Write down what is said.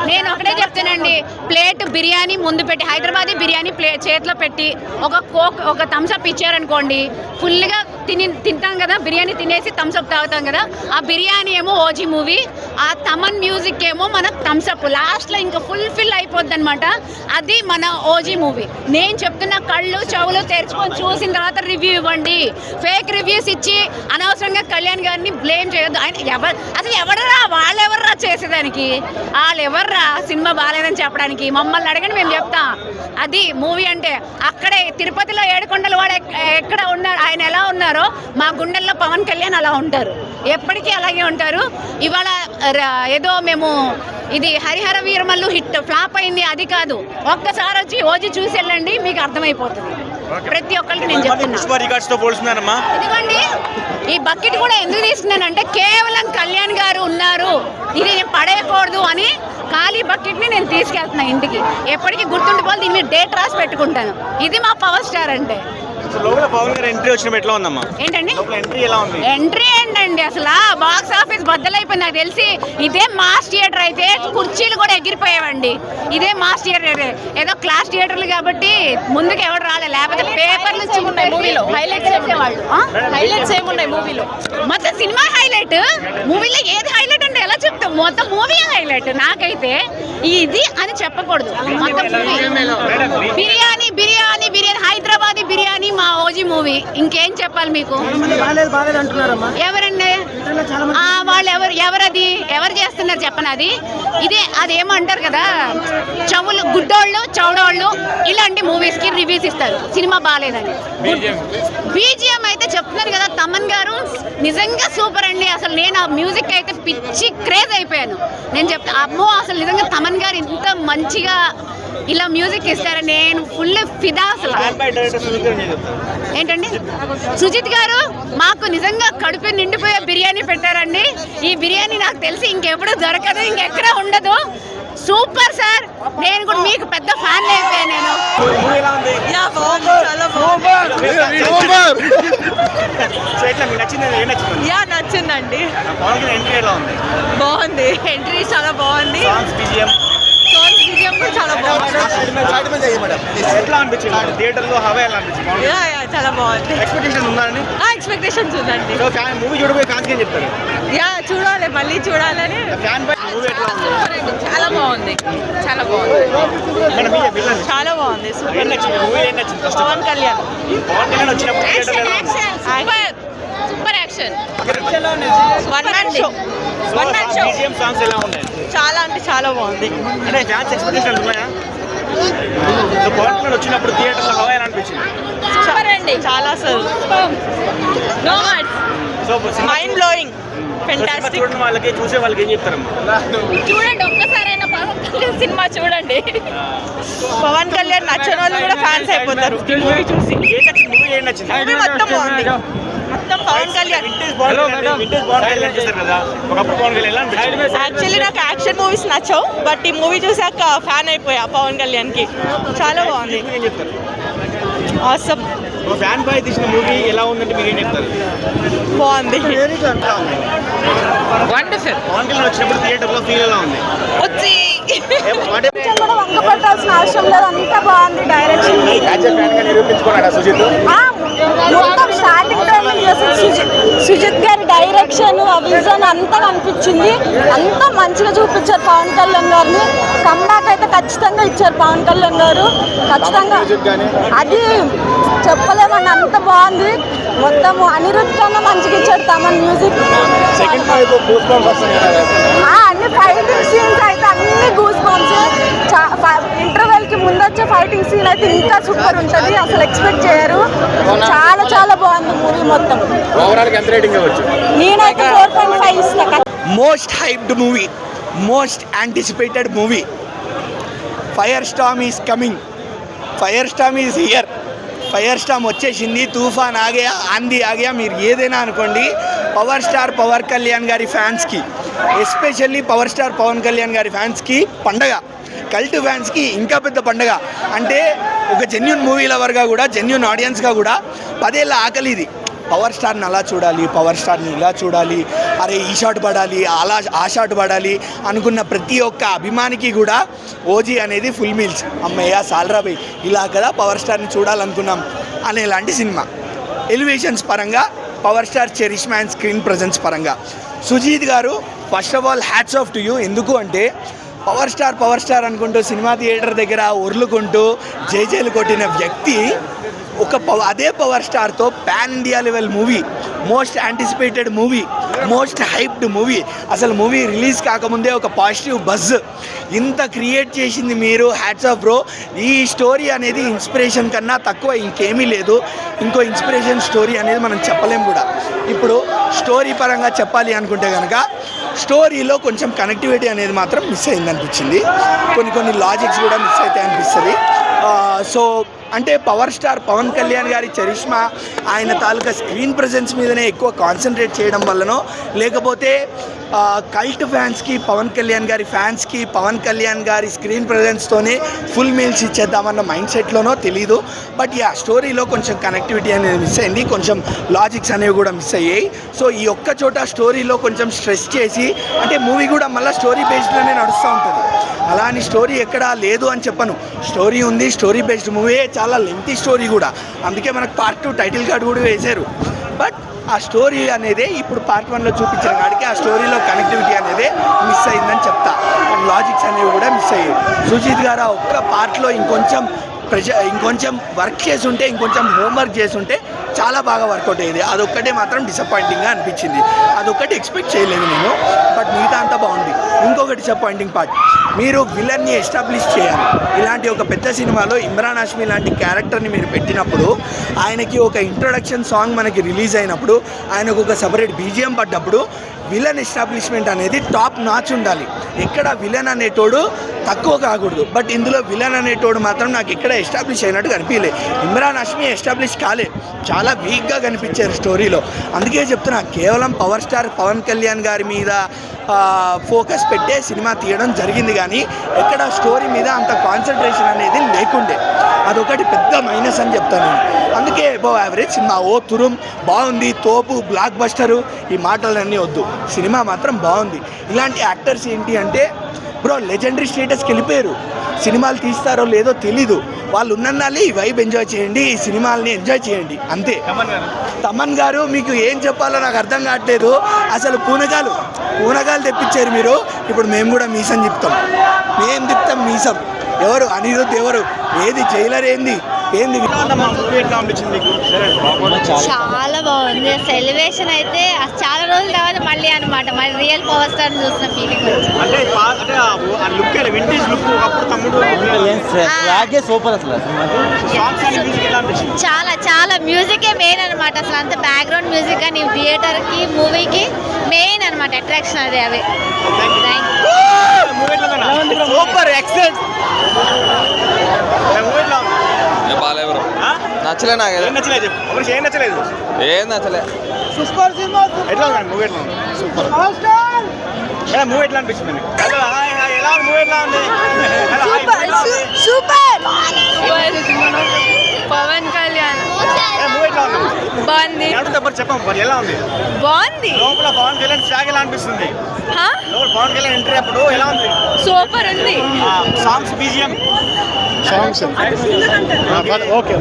నేను ఒకటే చెప్తానండి, ప్లేట్ బిర్యానీ ముందు పెట్టి, హైదరాబాదీ బిర్యానీ చేతిలో పెట్టి ఒక థమ్స్అప్ ఇచ్చారనుకోండి, ఫుల్గా తింటాం కదా, బిర్యానీ తినేసి థమ్స్అప్ తాగుతాం కదా, ఆ బిర్యానీ ఏమో ఓజీ మూవీ, ఆ తమన్ మ్యూజిక్ ఏమో మన థమ్స్అప్, లాస్ట్లో ఇంకా ఫుల్ఫిల్ అయిపోద్ది అనమాట. అది మన ఓజీ మూవీ. నేను చెప్తున్న కళ్ళు చెవులు తెరుచుకొని చూసిన తర్వాత రివ్యూ ఇవ్వండి. ఫేక్ రివ్యూస్ ఇచ్చి అనవసరంగా కళ్యాణ్ గారిని బ్లేమ్ చేయొద్దు. ఆయన అసలు ఎవడరా, వాళ్ళెవర్రా చేసేదానికి, వాళ్ళెవర్రా సినిమా బాగాలేదని చెప్పడానికి? మమ్మల్ని అడగండి, మేము చెప్తాం. అది మూవీ అంటే. అక్కడే తిరుపతిలో ఏడుకొండల వాడు ఎక్కడ ఉన్నారు, ఆయన ఎలా ఉన్నారో మా గుండెల్లో పవన్ కళ్యాణ్ అలా ఉంటారు, ఎప్పటికీ అలాగే ఉంటారు. ఇవాళ ఏదో మేము ఇది హరిహర వీరమల్లు హిట్ ఫ్లాప్ అయింది అది కాదు, ఒక్కసారి వచ్చి ఓజీ చూసి వెళ్ళండి, మీకు అర్థమైపోతుంది. ప్రతి ఒక్కరికి నేను చెప్తున్నా. ఇదిగోండి, ఈ బకెట్ కూడా ఎందుకు తీసుకున్నానంటే కేవలం కళ్యాణ్ గారు ఉన్నారు, ఇది పడేయకూడదు అని ఖాళీ బకెట్ని నేను తీసుకెళ్తున్నా ఇంటికి. ఎప్పటికీ గుర్తుండిపోవాలి, దీన్ని డేట్ రాసి పెట్టుకుంటాను. ఇది మా పవర్ స్టార్ అంటే. ఏంటండి ఎంట్రీ ఏంటండి, అసలు బాక్స్ ఆఫీస్ బద్దలైపోయింది. నాకు తెలిసి ఇదే మాస్ థియేటర్ అయితే కుర్చీలు కూడా ఎగిరిపోయావండి. ఇదే మాస్ థియేటర్, ఏదో క్లాస్ థియేటర్లు కాబట్టి ముందుకు ఎవరు రాలే, లేకపోతే పేపర్లు మూవీలో హైలైట్స్ ఏమున్నాయి మూవీలో. మొత్తం సినిమా హైలైట్, మూవీలో ఏది హైలైట్ అంటే ఎలా చెప్తాం? మొత్తం మూవీ హైలైట్. నాకైతే ఇది అని చెప్పకూడదు, మొత్తం బిర్యానీ బిర్యానీ బిర్యానీ హైదరాబాదీ బిర్యానీ మా ఓజీ మూవీ. ఇంకేం చెప్పాలి మీకు? ఎవరండి వాళ్ళు? ఎవరు చేస్తున్నారు చెప్పను. ఇదే అదేమంటారు కదా, చెవులు గుడ్డోళ్ళు చౌడోళ్ళు ఇలాంటి మూవీస్ కి రివ్యూస్ ఇస్తారు సినిమా బాగాలేదని. బీజిఎం అయితే చెప్తున్నారు కదా, తమన్ గారు నిజంగా సూపర్ అండి. అసలు నేను ఆ మ్యూజిక్ అయితే పిచ్చి క్రేజ్ అయిపోయాను. నేను అమ్మో అసలు నిజంగా తమన్ గారు ఇంత మంచిగా ఇలా మ్యూజిక్ ఇస్తారని నేను ఫుల్ ఫిదా. అసలు ఏంటండి, సుజిత్ గారు మాకు నిజంగా కడుపు నిండిపోయే బిర్యానీ పెట్టారండి. ఈ బిర్యానీ నాకు తెలిసి ఇంకెప్పుడు దొరకదు, ఇంకెక్కడ ఉండదు. సూపర్ సార్, నేను కూడా మీకు పెద్ద ఫ్యాన్ అయిపోయాను నేను. నచ్చిందండి, బాగుంది. ఎంట్రీ చాలా బాగుంది, చాలా బాగుంది. చాలా బాగుంది. ఎక్స్పెక్టేషన్స్ ఉందండి. చూడాలి, మళ్ళీ చూడాలని. చాలా బాగుంది, చాలా బాగుంది, చాలా బాగుంది. Pawan Kalyan super action, one man show. చాలా అంటే చాలా బాగుంది. వచ్చినప్పుడు థియేటర్లో హవా ఎలా అనిపించింది? సూపర్ అండి, చాలా అసలు no words, mind blowing, fantastic. వాళ్ళకి చూసే వాళ్ళకి ఏం చెప్తారమ్మా? చూడండి, ఒక్కసారైనా పవన్ కళ్యాణ్ సినిమా చూడండి. పవన్ కళ్యాణ్ నచ్చని వాళ్ళు కూడా ఫ్యాన్స్ అయిపోతారు మూవీ చూసి. మూవీ మొత్తం బాగుంది, మొత్తం పవన్ కళ్యాణ్. యాక్చువల్లీ నాకు యాక్షన్ మూవీస్ నచ్చవు, బట్ ఈ మూవీ చూసాక ఫ్యాన్ అయిపోయా పవన్ కళ్యాణ్ కి. చాలా బాగుంది, ఆసమ్. ఫ్యాన్ బాయ్ తీసిన మూవీ ఎలా ఉందంటే మీరు ఏం చెప్తారు? బాగుంది, వండర్ఫుల్. పవన్ కళ్యాణ్ వచ్చినప్పుడు థియేటర్లో ఫీల్ ఎలా ఉంది? వచ్చి వంగపట్టాల్సిన అవసరం లేదు, అంతా బాగుంది. డైరెక్షన్ మొత్తం స్టార్టింగ్ సుజిత్ గారి డైరెక్షన్, ఆ విజన్ అంతా కనిపించింది. అంతా మంచిగా చూపించారు పవన్ కళ్యాణ్ గారిని. కమ్బ్యాక్ అయితే ఖచ్చితంగా ఇచ్చారు పవన్ కళ్యాణ్ గారు, ఖచ్చితంగా. అది చెప్పలేమని అంత బాగుంది. మొత్తం అనిరుద్ధ్ కన్నా మంచిగా ఇచ్చాడు తమన్ మ్యూజిక్. అన్ని ఫైటింగ్ సీన్స్ అయితే అన్ని గూస్ బంప్స్. ఇంటర్వెల్ కి ముందు వచ్చే ఫైటింగ్ సీన్ అయితే ఇంకా సూపర్ ఉంటుంది, అసలు ఎక్స్పెక్ట్ చేయరు. చాలా చాలా బాగుంది మూవీ మొత్తం. నేనైతే 4.5 ఇస్తా. Most hyped movie, most anticipated movie. Fire Storm is coming, fire Storm is here. Fire Storm వచ్చేసింది, తుఫాన్ ఆగయా, ఆంధీ ఆగయా, మీరు ఏదైనా అనుకోండి. పవర్ స్టార్ పవన్ కళ్యాణ్ గారి ఫ్యాన్స్కి, especially power star Pawan Kalyan గారి ఫ్యాన్స్కి పండగ, కల్ట్ ఫ్యాన్స్కి ఇంకా పెద్ద పండగ. అంటే ఒక జెన్యూన్ మూవీ లవర్గా కూడా, జెన్యూన్ ఆడియన్స్గా కూడా 10 ఏళ్ళ ఆకలి ఇది. పవర్ స్టార్ని అలా చూడాలి, పవర్ స్టార్ని ఇలా చూడాలి, అరే ఈ షాట్ పడాలి, అలా ఆ షాట్ పడాలి అనుకున్న ప్రతి ఒక్క అభిమానికి కూడా ఓజీ అనేది ఫుల్ మీల్స్. అమ్మయ్య సాల్రాబై ఇలా కదా పవర్ స్టార్ని చూడాలనుకున్నాం అనేలాంటి సినిమా. ఎలివేషన్స్ పరంగా power star charisma and screen presence పరంగా Sujeeth garu first of all hats off to you. ఎందుకు అంటే పవర్ స్టార్ అనుకుంటూ సినిమా థియేటర్ దగ్గర ఉర్లుకుంటూ జైలు కొట్టిన వ్యక్తి అదే పవర్ స్టార్తో pan India level movie, most anticipated movie, most hyped movie, అసలు మూవీ రిలీజ్ కాకముందే ఒక పాజిటివ్ బజ్ ఇంత క్రియేట్ చేసింది మీరు. Hats off bro. ఈ స్టోరీ అనేది ఇన్స్పిరేషన్ కన్నా తక్కువ ఇంకేమీ లేదు. ఇంకో ఇన్స్పిరేషన్ స్టోరీ అనేది మనం చెప్పలేం కూడా. ఇప్పుడు స్టోరీ పరంగా చెప్పాలి అనుకుంటే కనుక స్టోరీలో కొంచెం కనెక్టివిటీ అనేది మాత్రం మిస్ అయింది అనిపించింది. కొన్ని లాజిక్స్ కూడా మిస్ అవుతాయి అనిపిస్తుంది. సో అంటే పవర్ స్టార్ పవన్ కళ్యాణ్ గారి చరిష్మా ఆయన తాలూకా స్క్రీన్ ప్రజెన్స్ మీదనే ఎక్కువ కాన్సన్ట్రేట్ చేయడం వల్లనో, లేకపోతే కల్ట్ ఫ్యాన్స్కి పవన్ కళ్యాణ్ గారి ఫ్యాన్స్కి పవన్ కళ్యాణ్ గారి స్క్రీన్ ప్రజెన్స్తోనే ఫుల్ మీల్స్ ఇచ్చేద్దామన్న మైండ్ సెట్లోనో తెలీదు. బట్ స్టోరీలో కొంచెం కనెక్టివిటీ అనేది మిస్ అయింది, కొంచెం లాజిక్స్ అనేవి కూడా మిస్ అయ్యాయి. సో ఈ ఒక్క చోట స్టోరీలో కొంచెం స్ట్రెస్ చేసి, అంటే మూవీ కూడా మళ్ళీ స్టోరీ బేస్డ్లోనే నడుస్తూ ఉంటుంది. అలా అని స్టోరీ ఎక్కడా లేదు అని చెప్పను, స్టోరీ ఉంది, స్టోరీ బేస్డ్ మూవీ, చాలా లెంతీ స్టోరీ కూడా. అందుకే మనకు పార్ట్ 2 టైటిల్ కార్డు కూడా వేశారు. బట్ ఆ స్టోరీ అనేది ఇప్పుడు పార్ట్ 1లో చూపించిన కాడికి ఆ స్టోరీలో కనెక్టివిటీ అనేది మిస్ అయిందని చెప్తా. అండ్ లాజిక్స్ అనేవి కూడా మిస్ అయ్యాయి. సుజీత్ గారు ఆ ఒక్క పార్ట్లో ఇంకొంచెం వర్క్ చేసి ఉంటే, ఇంకొంచెం హోంవర్క్ చేసి ఉంటే చాలా బాగా వర్కౌట్ అయ్యేది. అదొక్కటే మాత్రం డిసప్పాయింటింగ్గా అనిపించింది. అదొక్కటి ఎక్స్పెక్ట్ చేయలేదు నేను. బట్ మిగతా అంతా బాగుంది. ఇంకొక డిసప్పాయింటింగ్ పార్ట్, మీరు విలన్ని ఎస్టాబ్లిష్ చేయాలి. ఇలాంటి ఒక పెద్ద సినిమాలో ఇమ్రాన్ హాష్మీ లాంటి క్యారెక్టర్ని మీరు పెట్టినప్పుడు, ఆయనకి ఒక ఇంట్రొడక్షన్ సాంగ్ మనకి రిలీజ్ అయినప్పుడు, ఆయనకు ఒక సపరేట్ బీజిఎం పడ్డప్పుడు విలన్ ఎస్టాబ్లిష్మెంట్ అనేది టాప్ నాచ్ ఉండాలి. ఎక్కడ విలన్ అనేటోడు తక్కువ కాకూడదు. బట్ ఇందులో విలన్ అనేటోడు మాత్రం నాకు ఎక్కడ ఎస్టాబ్లిష్ అయినట్టు కనిపించలే. ఇమ్రాన్ హాష్మీ ఎస్టాబ్లిష్ కాలే, చాలా వీక్గా కనిపించారు స్టోరీలో. అందుకే చెప్తున్నా, కేవలం పవర్ స్టార్ పవన్ కళ్యాణ్ గారి మీద ఫోకస్ పెట్టే సినిమా తీయడం జరిగింది, కానీ ఎక్కడ స్టోరీ మీద అంత కాన్సన్ట్రేషన్ అనేది లేకుండే. అదొకటి పెద్ద మైనస్ అని చెప్తాను నేను. అందుకే అబవ్ యావరేజ్ సినిమా. ఓ తురుం బాగుంది, తోపు, బ్లాక్ బస్టరు, ఈ మాటలన్నీ వద్దు. సినిమా మాత్రం బాగుంది. ఇలాంటి యాక్టర్స్ ఏంటి అంటే బ్రో లెజెండరీ స్టేటస్కి వెళ్ళిపోయారు. సినిమాలు తీస్తారో లేదో తెలీదు. వాళ్ళు ఉన్నన్నాళ్ళు ఈ వైబ్ ఎంజాయ్ చేయండి, ఈ సినిమాలని ఎంజాయ్ చేయండి అంతే. తమన్ గారు మీకు ఏం చెప్పాలో నాకు అర్థం కావట్లేదు. అసలు పూనగాలు తెప్పించారు మీరు. ఇప్పుడు మేము కూడా మీసం చెప్తాం, మేము తిప్పుతాం మీసం. ఎవరు అనిరుద్ధ్, ఎవరు ఏది జైలర్, ఏంది చాలా బాగుంది. ఎలివేషన్ అయితే చాలా రోజుల తర్వాత మళ్ళీ అనమాట, మళ్ళీ రియల్ పవర్ స్టార్ చూసిన ఫీలింగ్ చాలా చాలా మ్యూజికే మెయిన్ అనమాట. అసలు అంత బ్యాక్గ్రౌండ్ మ్యూజిక్ కానీ థియేటర్కి మూవీకి మెయిన్ అనమాట అట్రాక్షన్ అదే. అవి సూపర్ ఎక్సలెంట్. బాలేవరు నచ్చలే, నాకు ఏం నచ్చలేదు చెప్పు. ఏం నచ్చలేదు? ఏం నచ్చలే. Super cinema. ఎట్లా ఉంది మూవీ? ఎట్లా ఉంది? సూపర్. మూవీ ఎట్లా అనిపిస్తుంది మీకు? ఎలా మూవీ ఎట్లా ఉంది? సూపర్. పవన్ కళ్యాణ్ మూవీ ఎట్లా ఉంది? బాగుంది. చెప్పండి మరి ఎలా ఉంది? బాగుంది. లోపల పవన్ కళ్యాణ్ ఫ్లాగ్ ఎలా అనిపిస్తుంది? లోపల పవన్ కళ్యాణ్ ఎంట్రీ అప్పుడు ఎలా ఉంది? సూపర్ ఉంది. Songs, BGM songs. ఓకే.